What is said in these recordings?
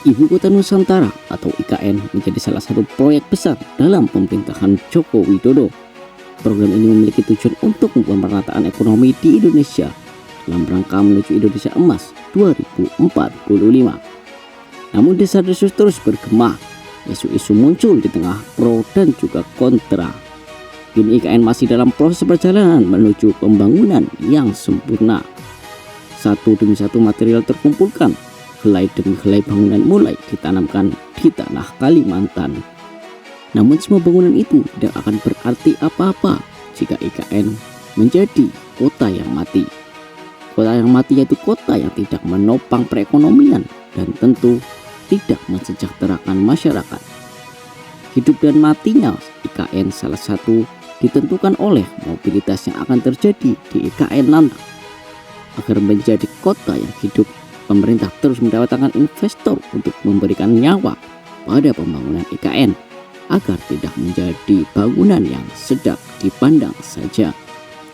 Ibu Kota Nusantara atau IKN menjadi salah satu proyek besar dalam pemerintahan Joko Widodo. Program ini memiliki tujuan untuk pemerataan ekonomi di Indonesia dalam rangka menuju Indonesia Emas 2045. Namun desas-desus terus bergema, isu-isu muncul di tengah pro dan juga kontra. Kini IKN masih dalam proses perjalanan menuju pembangunan yang sempurna. Satu demi satu material terkumpulkan, helai demi helai bangunan mulai ditanamkan di tanah Kalimantan. Namun semua bangunan itu tidak akan berarti apa-apa jika IKN menjadi kota yang mati. Kota yang mati yaitu kota yang tidak menopang perekonomian dan tentu tidak mensejahterakan masyarakat. Hidup dan matinya IKN salah satu ditentukan oleh mobilitas yang akan terjadi di IKN nanti. Agar menjadi kota yang hidup, pemerintah terus mendatangkan investor untuk memberikan nyawa pada pembangunan IKN agar tidak menjadi bangunan yang sedap dipandang saja.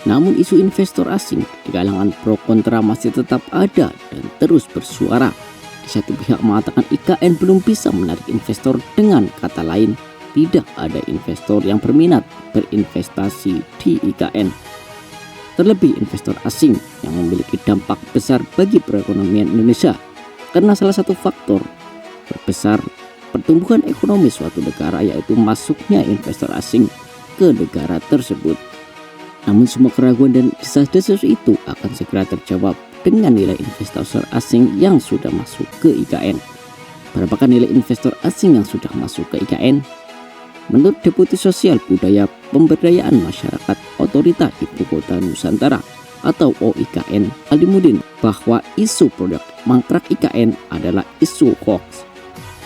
Namun isu investor asing di kalangan pro kontra masih tetap ada dan terus bersuara. Di satu pihak mengatakan IKN belum bisa menarik investor, dengan kata lain tidak ada investor yang berminat berinvestasi di IKN. Terlebih investor asing yang memiliki dampak besar bagi perekonomian Indonesia, karena salah satu faktor terbesar pertumbuhan ekonomi suatu negara yaitu masuknya investor asing ke negara tersebut. Namun semua keraguan dan desas-desus itu akan segera terjawab dengan nilai investor asing yang sudah masuk ke IKN. Berapakah nilai investor asing yang sudah masuk ke IKN? Menurut Deputi Sosial Budaya Pemberdayaan Masyarakat Otorita Ibu Kota Nusantara atau OIKN Alimudin, bahwa isu produk mangkrak IKN adalah isu hoax.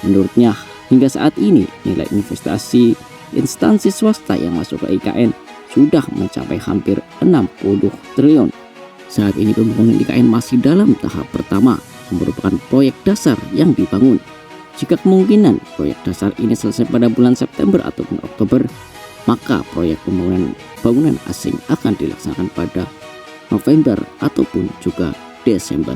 Menurutnya, hingga saat ini nilai investasi instansi swasta yang masuk ke IKN sudah mencapai hampir 60 triliun. Saat ini pembangunan IKN masih dalam tahap pertama, yang merupakan proyek dasar yang dibangun. Jika kemungkinan proyek dasar ini selesai pada bulan September ataupun Oktober, maka proyek bangunan asing akan dilaksanakan pada November ataupun juga Desember.